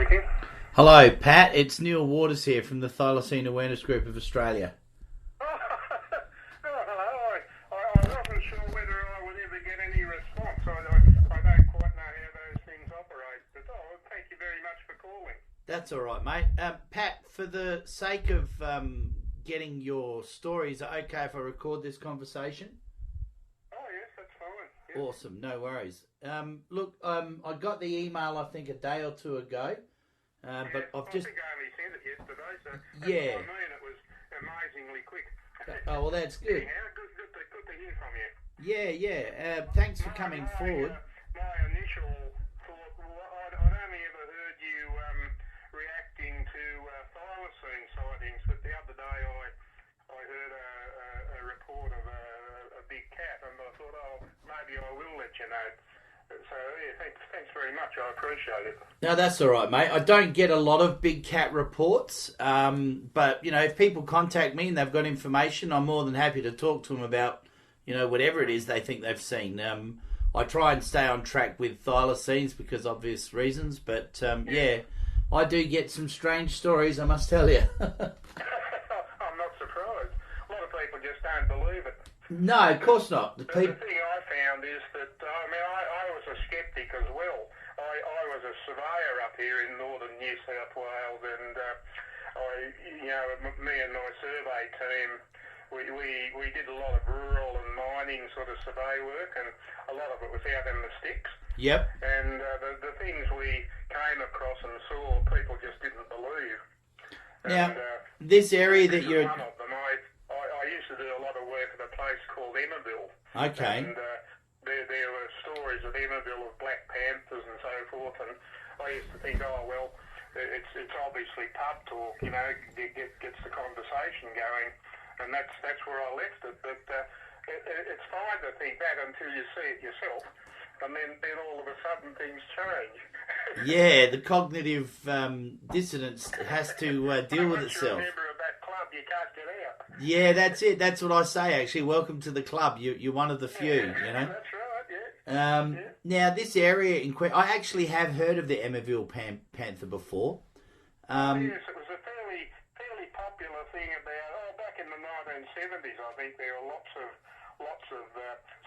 speaking. Hello, Pat. It's Neil Waters here from the Thylacine Awareness Group of Australia. Oh, hello. I wasn't sure whether I would ever get any response. I don't quite know how those things operate. But thank you very much for calling. That's all right, mate. Pat, for the sake of getting your stories, okay if I record this conversation? Oh, yes, that's fine. Yes. Awesome, no worries. Look, I got the email, I think, a day or two ago. But I've just... I think I only sent it yesterday, so that's Yeah. what I mean. It was amazingly quick. Oh, well, that's good. Anyhow, good to hear from you. Yeah. Thanks for coming forward. My initial thought, I'd only ever heard you reacting to thylacine sightings, but the other day I heard a report of a big cat, and I thought, maybe I will let you know. So, yeah, thanks very much. I appreciate it. No, that's all right, mate. I don't get a lot of big cat reports, but, if people contact me and they've got information, I'm more than happy to talk to them about, whatever it is they think they've seen. I try and stay on track with thylacines because obvious reasons, but, I do get some strange stories, I must tell you. I'm not surprised. A lot of people just don't believe it. No, of course not. The thing I found is that, I was a sceptic as well. I was a surveyor up here in northern New South Wales, and me and my survey team, we did a lot of rural and mining sort of survey work, and a lot of it was out in the sticks. Yep. And the things we came across and saw, people just didn't believe. Now, And, this area that this is you're... one of them. I used to do a lot of work at a place called Emmaville. Okay. And there were stories of Emmaville of Black Panthers and so forth, and I used to think, it's obviously pub talk, gets the conversation going, and that's where I left it. But it's fine to think that until you see it yourself, and then all of a sudden things change. Yeah, the cognitive dissonance has to deal with Once you're a itself. member of that club, you can't get out. Yeah, that's it. That's what I say, actually. Welcome to the club. You're one of the few, That's right, yeah. Now, this area I actually have heard of the Emmaville panther before. Yes, it was a fairly popular thing back in the 1970s. I think there were lots of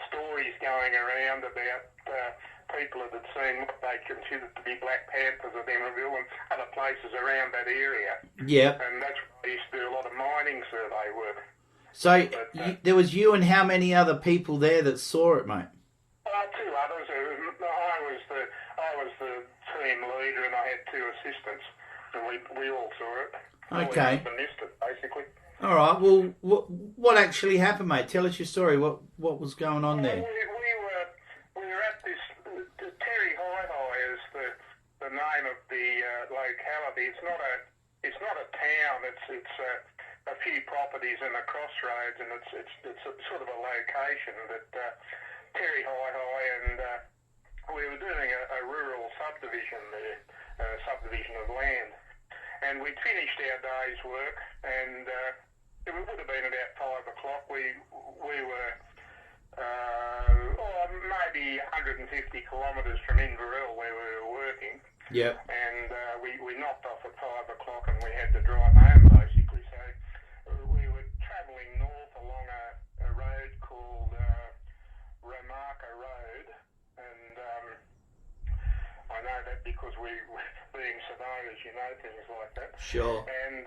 stories going around about people that had seen what they considered to be Black Panthers at Emmaville and other places around that area. Yeah. And that's why I used to do a lot of mining survey work. So there was you and how many other people there that saw it, mate? Two others. I was the team leader, and I had two assistants, and we all saw it. Okay. We missed it, basically. All right. Well, what actually happened, mate? Tell us your story. What was going on there? We were at this. Terry High is the name of the locality. It's not a town. It's a few properties and a crossroads, and it's a sort of a location that Terry High, and we were doing a rural subdivision there, subdivision of land, and we'd finished our day's work, and it would have been about 5 o'clock. We were maybe 150 kilometres from Inverell where we were working. Yep. And we knocked off at 5 o'clock, and we had to drive home basically. So we were travelling north along a road called Remarka Road, and I know that because being surveyors, things like that. Sure. And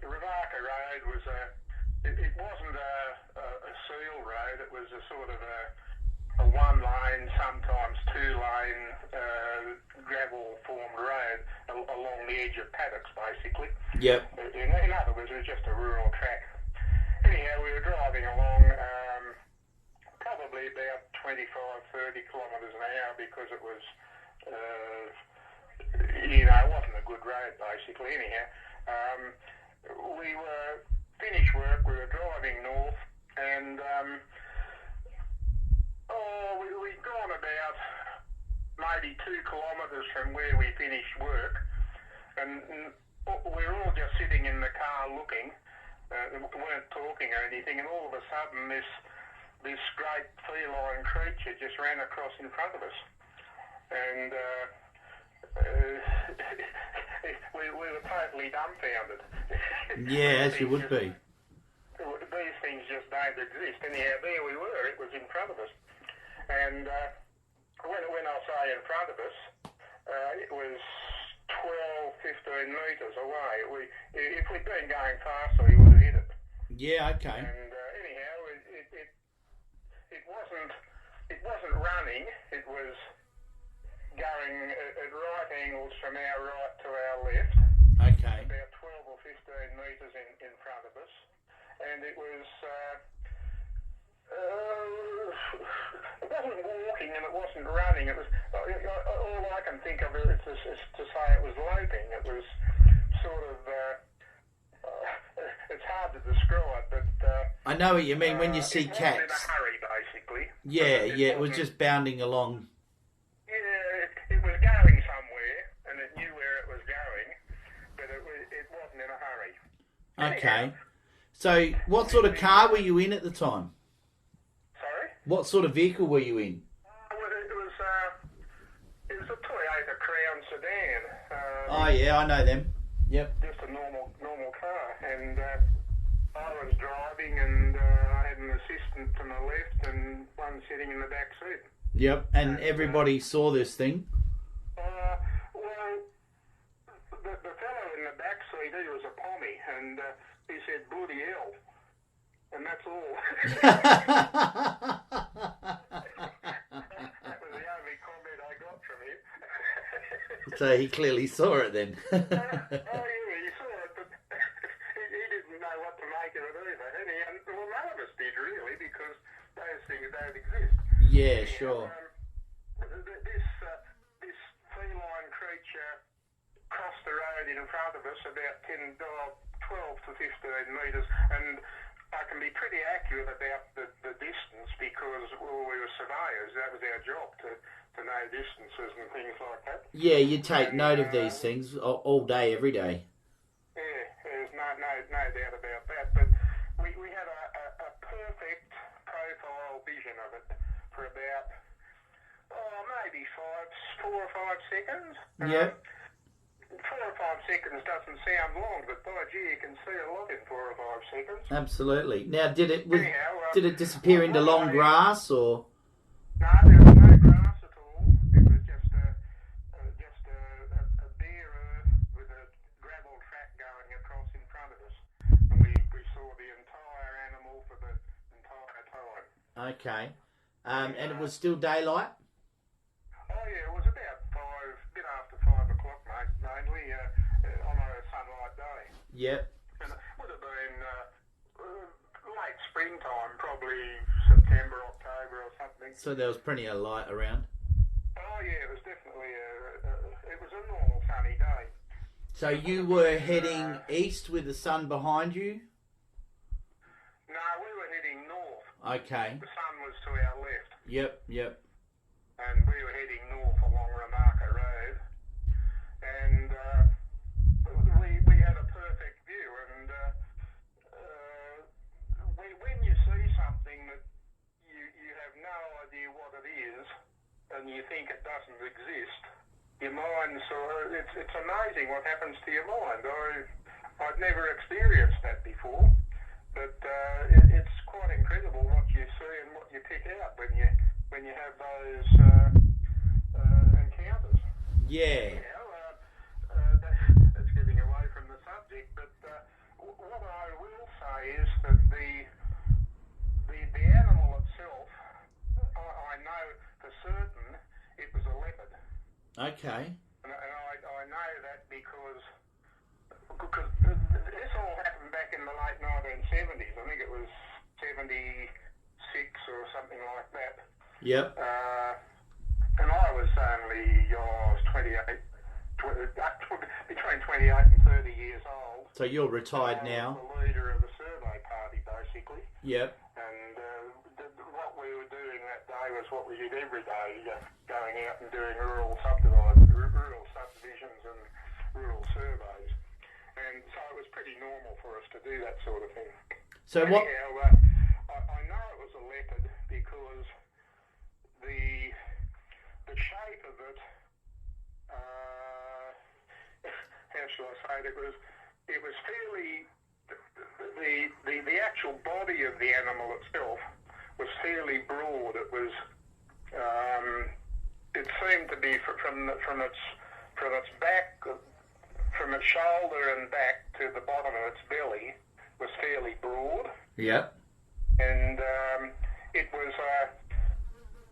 the Remarka Road was it wasn't a seal road. It was a sort of a one-lane, sometimes two-lane gravel-formed road along the edge of paddocks, basically. Yep. In other words, it was just a rural track. Anyhow, we were driving along probably about 25, 30 kilometres an hour because it was, it wasn't a good road, basically. Anyhow, we were finished work, we were driving north, and we'd gone about maybe 2 kilometres from where we finished work, and we were all just sitting in the car looking, we weren't talking or anything, and all of a sudden this great feline creature just ran across in front of us. And we were totally dumbfounded. Yeah, as you would be. These things just don't exist. Anyhow, there we were. It was in front of us. And when I say in front of us, it was 12, 15 metres away. If we'd been going faster, we would have hit it. Yeah, okay. And anyhow, it wasn't running. It was going at right angles from our right to our left. Okay. About 12 or 15 metres in front of us. And it was, it wasn't walking and it wasn't running. It was, all I can think of is to say it was loping. It was sort of, it's hard to describe, but... I know what you mean when you see cats. It was in a hurry, basically. Yeah, it was just bounding along. Yeah, it was going somewhere, and it knew where it was going, but it wasn't in a hurry. Okay. So, what sort of car were you in at the time? Sorry? What sort of vehicle were you in? It was a Toyota Crown sedan. Oh yeah, I know them. Yep. Just a normal car, and I was driving, and I had an assistant to my left, and one sitting in the back seat. Yep, and everybody saw this thing. Well, the fellow in the back seat, he was a pommy, and he said, "Bloody hell," and that's all. That was the only comment I got from him. So he clearly saw it then. Oh yeah, he saw it, but he didn't know what to make of it either. Well, none of us did really, because those things don't exist. Yeah, sure. This feline creature crossed the road in front of us about 12 to 15 metres, and I can be pretty accurate about the distance because we were surveyors. That was our job, to know distances and things like that. Yeah, you take note of these things all day, every day. Yeah, there's no doubt about that. But we had a perfect profile vision of it for about, maybe 4 or 5 seconds. Yeah. 4 or 5 seconds doesn't sound long, but by gee, you can see a lot in 4 or 5 seconds. Absolutely. Now, did it disappear into well, long grass or? No, there was no grass at all. It was just a bare earth with a gravel track going across in front of us, and we saw the entire animal for the entire time. Okay. And it was still daylight? Oh yeah, it was about 5, bit after 5 o'clock, mate, mainly on a sunlight day. Yep. And it would have been late springtime, probably September, October or something. So there was plenty of light around? Oh yeah, it was definitely it was a normal sunny day. So you were heading east with the sun behind you? No, we were heading north. Okay. The sun was to our left. Yep. And we were heading north along Ramaka Road. And we had a perfect view. And when you see something that you have no idea what it is, and you think it doesn't exist, your mind it's amazing what happens to your mind. I'd never experienced that before, but it's quite incredible what you see and what you pick out when you have those encounters. Yeah. That's getting away from the subject, but what I will say is that the animal itself, I know for certain it was a leopard. Okay. And I know that because this all happened back in the late 1970s. I think it was 76 or something like that. Yep. And I was only 28, between 28 and 30 years old. So you're retired now? I was the leader of the survey party, basically. Yep. And what we were doing that day was what we did every day, going out and doing rural subdivisions and rural surveys. And so it was pretty normal for us to do that sort of thing. So what? Anyhow, I know it was a leopard because the shape of it how shall I say it? It was fairly the actual body of the animal itself was fairly broad. It was it seemed to be from its back, from its shoulder and back to the bottom of its belly was fairly broad. Yep. And it was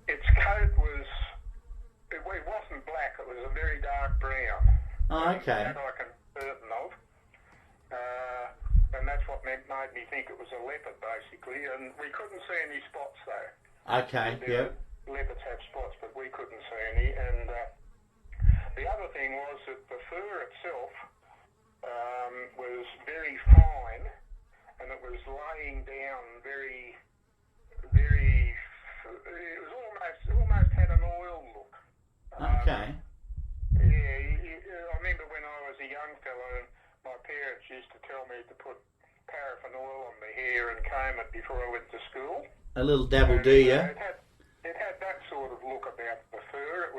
its coat was it wasn't black. It was a very dark brown. Oh, okay. That I can be certain of. And that's what made me think it was a leopard, basically. And we couldn't see any spots, though. Okay, yep. Leopards have spots, but we couldn't see any. And the other thing was that the fur itself was very fine, and it was laying down very, very. It was almost had an oil look. Okay. I remember when I was a young fellow, and my parents used to tell me to put paraffin oil on my hair and comb it before I went to school. A little dabble do, yeah? It had that sort of look about the fur. It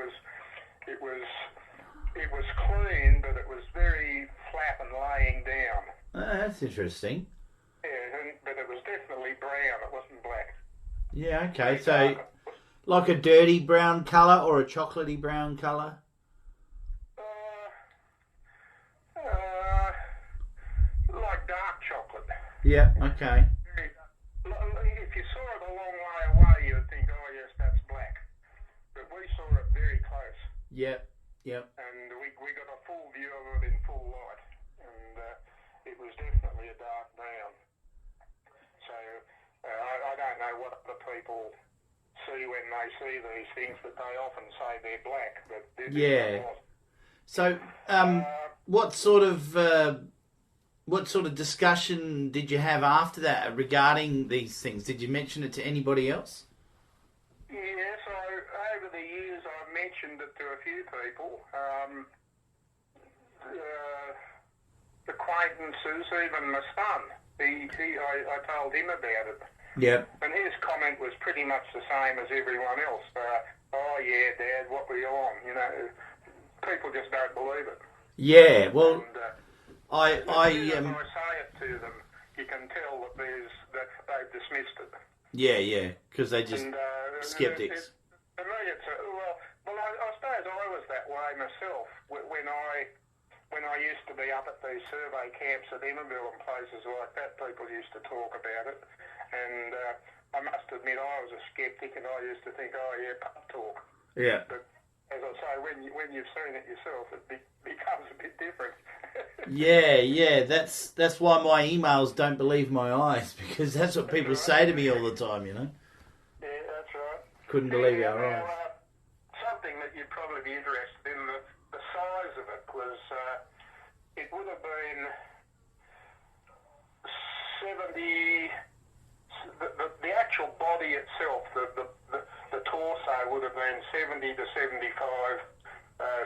was clean, but it was very flat and laying down. Oh, that's interesting. Yeah, but it was definitely brown. It wasn't black. Yeah, okay. So, like a dirty brown colour or a chocolatey brown colour? Like dark chocolate. Yeah, okay. If you saw it a long way away, you'd think, oh yes, that's black. But we saw it very close. Yep. And we got a full view of it in full light. And it was definitely a dark brown. So I don't know what other people see when they see these things, but they often say they're black. But yeah. So, what sort of discussion did you have after that regarding these things? Did you mention it to anybody else? Yeah, so over the years I've mentioned it to a few people, acquaintances, even my son. I told him about it. Yep. And his comment was pretty much the same as everyone else. Oh yeah, Dad, what were you on? You know, people just don't believe it. Yeah, well, and, I say it to them, you can tell that they've dismissed it. Yeah, because they just skeptics. To me, it's I suppose I was that way myself when I used to be up at these survey camps at Emmaville and places like that. People used to talk about it, and I must admit I was a skeptic, and I used to think, oh yeah, pub talk. Yeah. But as I say, when you've seen it yourself, it becomes a bit different. Yeah. That's why my emails don't believe my eyes, because that's what people say to me all the time, you know. Yeah, that's right. Couldn't believe our eyes. Something that you'd probably be interested in, the size of it was, it would have been 70. The actual body itself, the torso would have been 70 to 75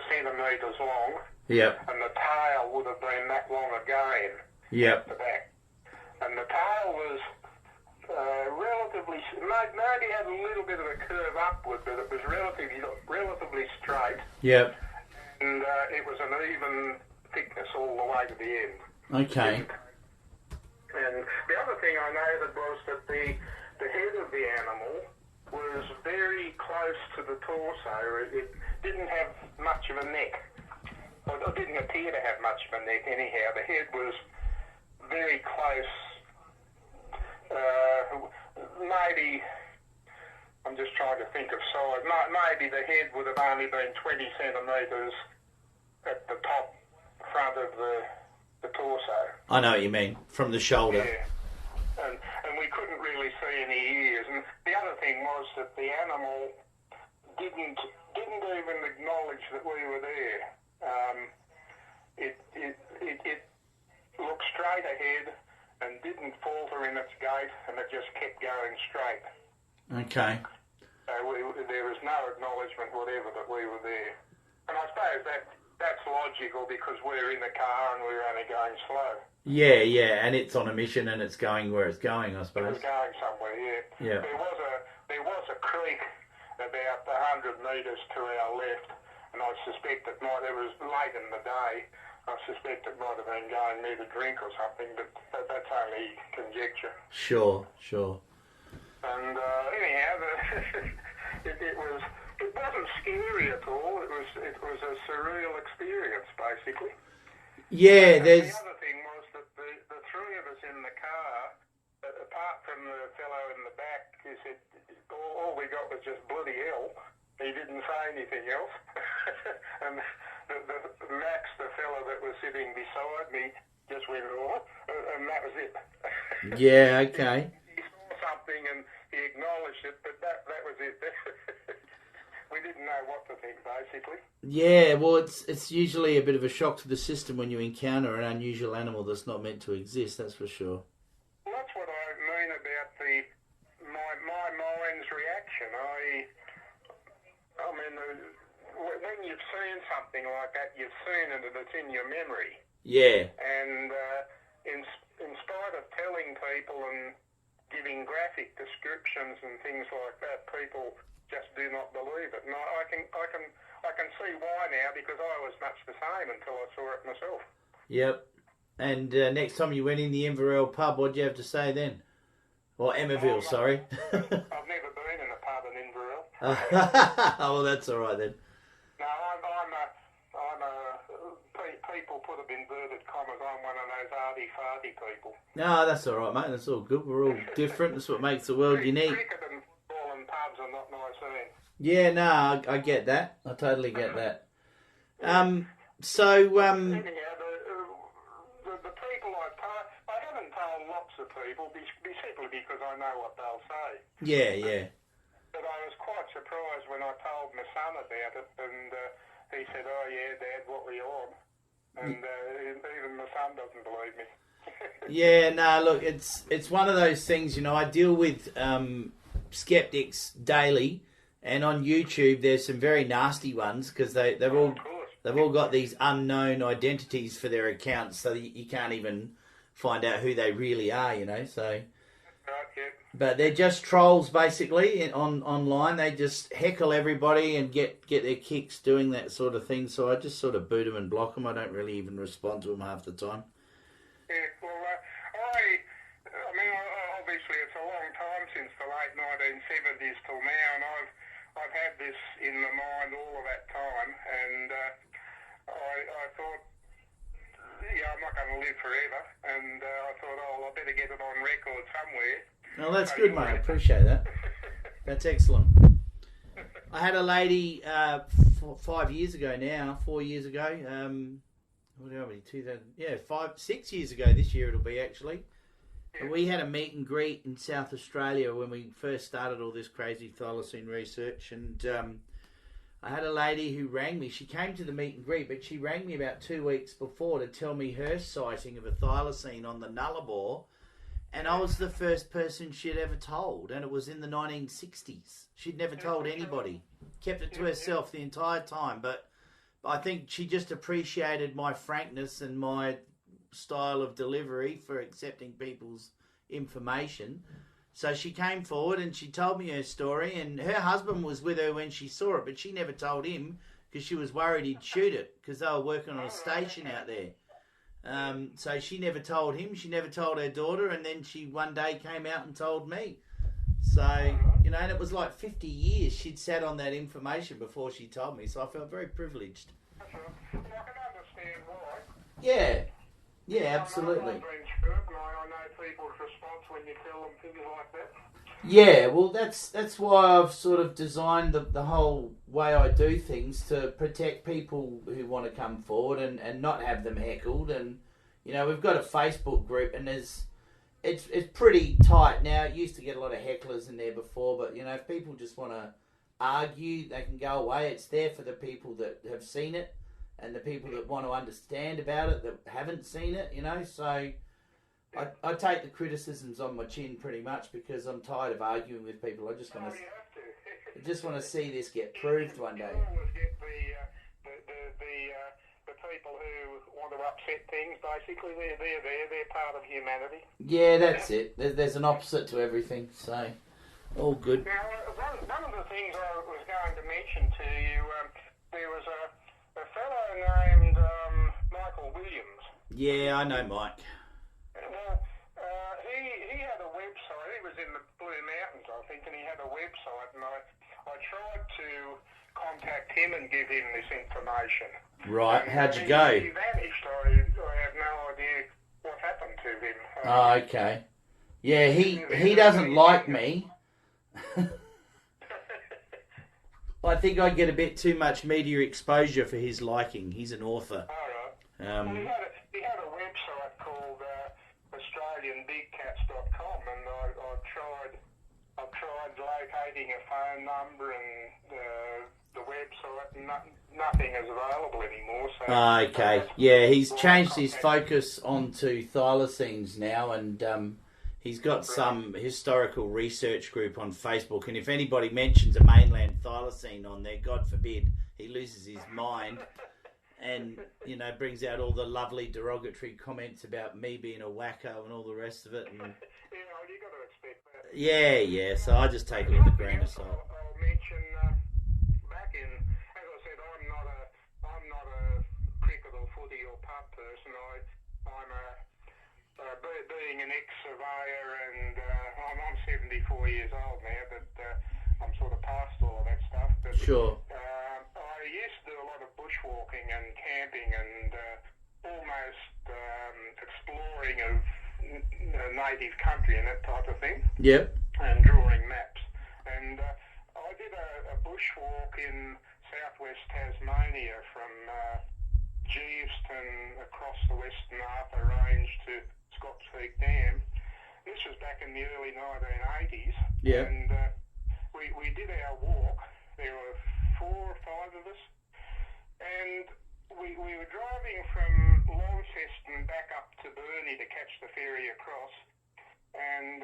centimetres long. Yep. And the tail would have been that long again. Yep. The back. And the tail was relatively, maybe had a little bit of a curve upward, but it was relatively straight. Yep. And it was an even thickness all the way to the end. Okay. And the other thing I noted was that the head of the animal was very close to the torso. It didn't have much of a neck. Well, it didn't appear to have much of a neck anyhow. The head was very close. Maybe, I'm just trying to think of size, maybe the head would have only been 20 centimetres at the top front of the torso. I know what you mean, from the shoulder. Yeah. And we couldn't really see any ears. And the other thing was that the animal didn't even acknowledge that we were there. It looked straight ahead and didn't falter in its gait, and it just kept going straight. Okay. So there was no acknowledgement whatever that we were there. And I suppose that's logical because we're in the car and we're only going slow. Yeah, and it's on a mission and it's going where it's going, I suppose. It's going somewhere, yeah. There was a creek about 100 metres to our left, and I suspect it was late in the day, I suspect it might have been going near the drink or something, but that's only conjecture. Sure. And anyhow, it wasn't scary at all. It was a surreal experience, basically. Yeah, The other thing was that the three of us in the car, apart from the fellow in the back, who said all we got was just bloody hell. He didn't say anything else. And the Max, the fellow that was sitting beside me, just went, oh, and that was it. Yeah, okay. He saw something and he acknowledged it, but that was it. We didn't know what to think, basically. Yeah, well, it's usually a bit of a shock to the system when you encounter an unusual animal that's not meant to exist, that's for sure. Well, that's what I mean about my mind's reaction. I mean, when you've seen something like that, you've seen it and it's in your memory. Yeah. And in spite of telling people and giving graphic descriptions and things like that, people just do not believe it. And I can see why now, because I was much the same until I saw it myself. Yep. And next time you went in the Inverell pub, what'd you have to say then? Or Emmaville, sorry. I've never been in a pub in Inverell. Oh, well, that's all right then. No, people put up inverted commas, I'm one of those arty-farty people. No, that's all right, mate. That's all good. We're all different. That's what makes the world unique. Cricket and football and pubs are not my scene. Yeah, no, I get that. I totally get that. Anyhow, the people I haven't told lots of people, simply because I know what they'll say. Yeah. But I was quite surprised when I told my son about it, and he said, oh yeah, Dad, what were you on? And even my son doesn't believe me. Yeah, no, look, it's one of those things, I deal with skeptics daily, and on YouTube there's some very nasty ones, because they've all got these unknown identities for their accounts, so that you can't even find out who they really are, so... Right, yeah. But they're just trolls, basically, online. They just heckle everybody and get their kicks doing that sort of thing. So I just sort of boot them and block them. I don't really even respond to them half the time. Yeah, well, I mean, obviously it's a long time since the late 1970s till now, and I've had this in my mind all of that time, and I thought, I'm not going to live forever, and I thought, I better get it on record somewhere. Oh, that's good, mate. I appreciate that. That's excellent. I had a lady 4 years ago now, 4 years ago. What are we? 6 years ago. This year it'll be actually. And we had a meet and greet in South Australia when we first started all this crazy thylacine research, and I had a lady who rang me. She came to the meet and greet, but she rang me about 2 weeks before to tell me her sighting of a thylacine on the Nullarbor. And I was the first person she'd ever told, and it was in the 1960s. She'd never told anybody. Kept it to herself the entire time, but I think she just appreciated my frankness and my style of delivery for accepting people's information. So she came forward and she told me her story, and her husband was with her when she saw it, but she never told him because she was worried he'd shoot it, because they were working on a station out there. So she never told him, she never told her daughter, and then she one day came out and told me. So, and it was like 50 years she'd sat on that information before she told me, so I felt very privileged. Well, I can understand why. Yeah, absolutely. I know people's response when you tell them things like that. Yeah, well, that's why I've sort of designed the whole way I do things, to protect people who want to come forward and not have them heckled. And we've got a Facebook group, and it's pretty tight now. It used to get a lot of hecklers in there before, but if people just want to argue, they can go away. It's there for the people that have seen it and the people that want to understand about it that haven't seen it. So. I take the criticisms on my chin pretty much, because I'm tired of arguing with people. I just want to see this get proved one day. You always get the people who want to upset things. Basically, they're part of humanity. Yeah, that's it. There's an opposite to everything, so all good. Now, one of the things I was going to mention to you, there was a fellow named Michael Williams. Yeah, I know Mike. Well, he had a website. He was in the Blue Mountains, I think, and he had a website, and I tried to contact him and give him this information. Right, and how'd you go? He vanished. I have no idea what happened to him. Oh, okay. Yeah, he doesn't like me. I think I get a bit too much media exposure for his liking. He's an author. All right. Well, he had a website called AustralianBigCats.com, and I've tried locating a phone number and the website, and nothing is available anymore. So, okay. Yeah, he's changed his focus onto thylacines now, and he's got some historical research group on Facebook, and if anybody mentions a mainland thylacine on there, God forbid, he loses his mind and, you know, brings out all the lovely derogatory comments about me being a wacko and all the rest of it. And, you got to expect that. Yeah, so I just take it with a grain of salt. I'll mention back in, as I said, I'm not a cricket or footy or pub person. I'm being an ex-surveyor, and I'm 74 years old now, but I'm sort of past all of that stuff. But, sure. I used to do a lot of bushwalking and camping and almost exploring of native country and that type of thing. Yep. And drawing maps. And I did a bushwalk in southwest Tasmania from Geeveston across the Western Arthur Range to Scott's Peak Dam. This was back in the early 1980s. Yeah. And we did our walk. There were 4 or 5 of us. And we were driving from Launceston back up to Burnie to catch the ferry across. And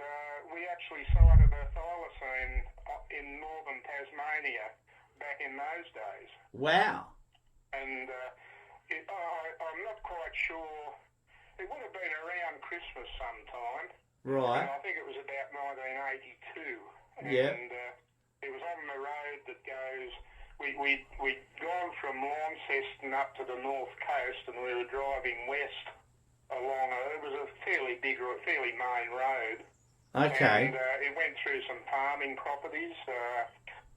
we actually sighted a thylacine in northern Tasmania back in those days. Wow. And I'm not quite sure. It would have been around Christmas sometime. Right. And I think it was about 1982. Yeah. And it was on the road that goes. We'd gone from Launceston up to the north coast, and we were driving west along. It was a fairly main road. Okay. And it went through some farming properties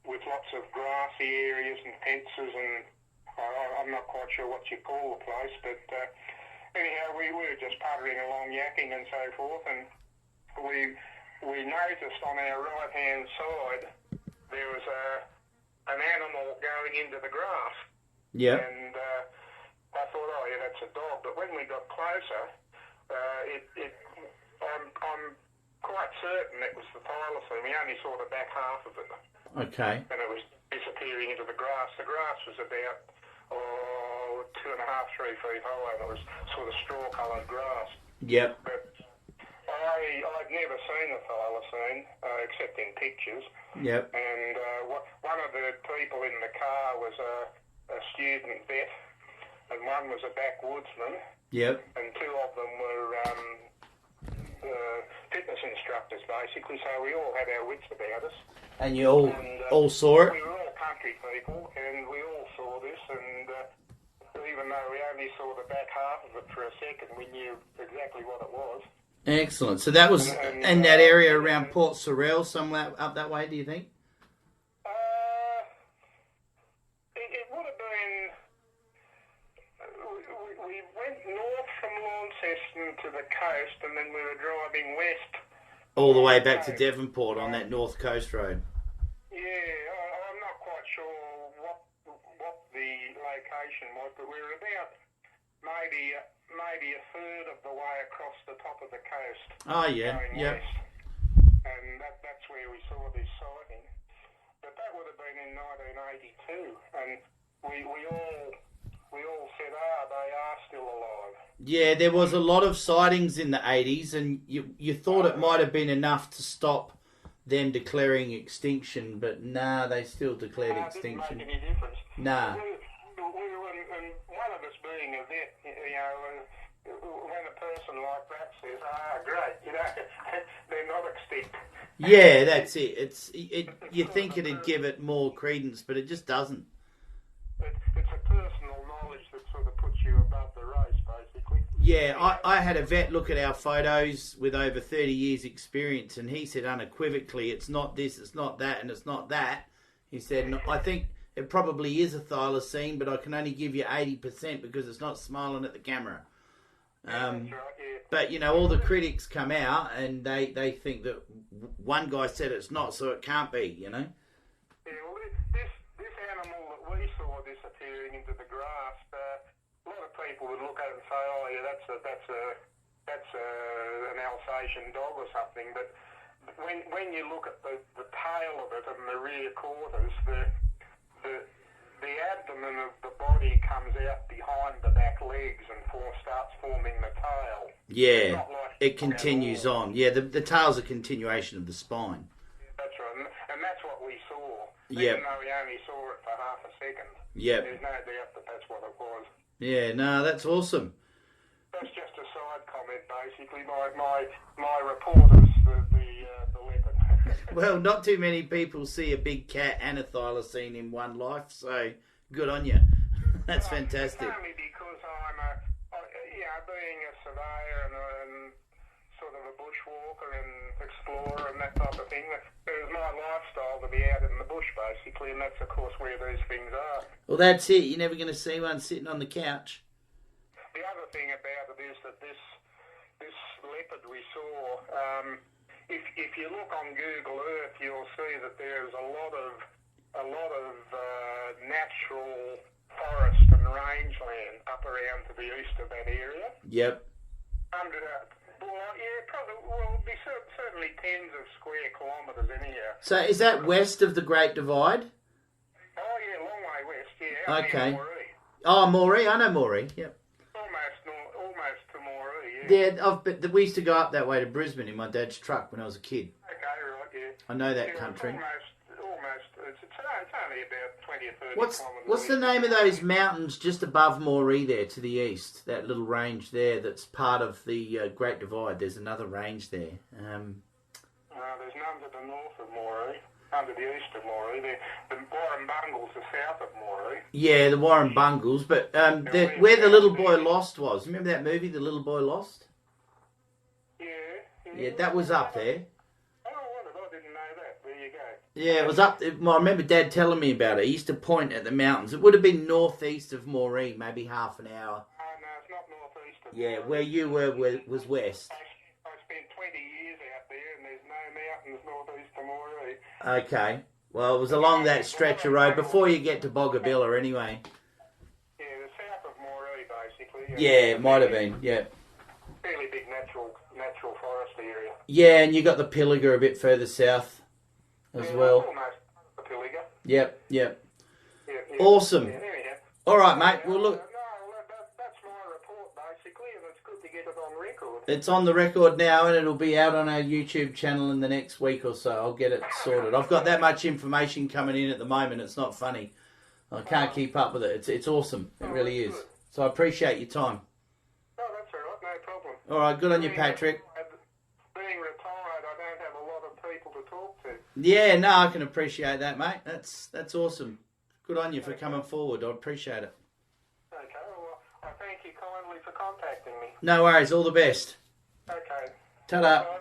with lots of grassy areas and fences, and I'm not quite sure what you call the place, but anyhow, we were just puttering along, yakking and so forth, and we noticed on our right-hand side there was an animal going into the grass. Yeah. And I thought, oh yeah, that's a dog. But when we got closer, I'm quite certain it was the thylacine. We only saw the back half of it. Okay. And it was disappearing into the grass. The grass was about 2.5, 3 feet high, and it was sort of straw-coloured grass. Yep. But I'd never seen a thylacine except in pictures. Yep. And one of the people in the car was a student vet, and one was a backwoodsman. Yep. And 2 of them were fitness instructors, basically. So we all had our wits about us. And you all saw it? We were all country people, and we all saw this. And even though we only saw the back half of it for a second, we knew exactly what it was. Excellent. So that was in that area around Port Sorell, somewhere up that way, do you think? It would have been... We went north from Launceston to the coast, and then we were driving west. All the way back to Devonport on that North Coast Road. Yeah, I'm not quite sure what the location was, but we were about maybe a third of the way across the top of the coast. Oh, yeah, yeah. West. And that's where we saw this sighting. But that would have been in 1982, and we all said, they are still alive. Yeah, there was a lot of sightings in the 80s, and you thought it might have been enough to stop them declaring extinction, but nah, they still declared extinction. It didn't make any difference. Nah. And one of us being a vet, when a person like that says, great, they're not extinct. Yeah, that's it. You think it'd give it more credence, but it just doesn't. It's a personal knowledge that sort of puts you above the race, Yeah, I had a vet look at our photos with over 30 years experience, and he said unequivocally, it's not this, it's not that, and it's not that. He said, "No, I think it probably is a thylacine, but I can only give you 80% because it's not smiling at the camera." That's right, yeah. But, you know, all the critics come out and they think that one guy said it's not, so it can't be, you know? Yeah, well, this animal that we saw disappearing into the grass, a lot of people would look at it and say, "Oh, yeah, that's an Alsatian dog or something." But when you look at the tail of it and the rear quarters, the abdomen of the body comes out behind the back legs and starts forming the tail. Yeah, it continues on. Yeah, the tail's a continuation of the spine. That's right, and that's what we saw. Yep. Even though we only saw it for half a second. Yep. There's no doubt that that's what it was. Yeah, no, that's awesome. That's just a side comment, basically. My reporters, the leopard. Well, not too many people see a big cat and a thylacine in one life, so good on you. That's fantastic. It's only because being a surveyor and sort of a bushwalker and explorer and that type of thing, it was my lifestyle to be out in the bush, basically, and that's, of course, where these things are. Well, that's it. You're never going to see one sitting on the couch. The other thing about it is that this leopard we saw, if you look on Google Earth, you'll see that there's a lot of natural forest and rangeland up around to the east of that area. Yep. It'd be certainly tens of square kilometres anyhow. So is that west of the Great Divide? Oh yeah, long way west. Yeah. Okay. Moree. Oh, Moree. I know Moree. Yep. Almost to Moree. Yeah. Yeah, we used to go up that way to Brisbane in my dad's truck when I was a kid. Okay, right. Yeah. I know that country. It's only about 20 or 30 kilometres. What's the name of those mountains just above Moree there to the east? That little range there that's part of the Great Divide. There's another range there. There's none to the north of Moree, none to the east of Moree. The Warren Bungles are south of Moree. Yeah, the Warren Bungles. But where the little boy lost was. Remember that movie, The Little Boy Lost? Yeah. Yeah, that was up there. Yeah, it was up. I remember Dad telling me about it. He used to point at the mountains. It would have been northeast of Moree, maybe half an hour. No, it's not northeast of Yeah, Moree. where you were was west. I spent 20 years out there, and there's no mountains northeast of Moree. Okay. Well, it was along that stretch of road before you get to Boggabilla, anyway. Yeah, the south of Moree, basically. Yeah, it might have been. Yeah. Fairly big natural forest area. Yeah, and you got the Pilliga a bit further south as well. Almost the Pilliga. Yep. Yeah. Awesome. Yeah, anyhow. All right, mate. Well, look, That's my report, basically, and it's good to get it on record. it's on the record now, and it'll be out on our YouTube channel in the next week or so. I'll get it sorted. I've got that much information coming in at the moment. It's not funny. I can't keep up with it. It's awesome. It really is. So I appreciate your time. Oh, that's all right. No problem. All right. Good on you, Patrick. Being retired, I don't have a lot of people to talk to. Yeah, no, I can appreciate that, mate. That's awesome. Good on you for coming forward. I appreciate it. Okay, well, I thank you kindly for contacting me. No worries. All the best. Okay. Ta-da. Bye.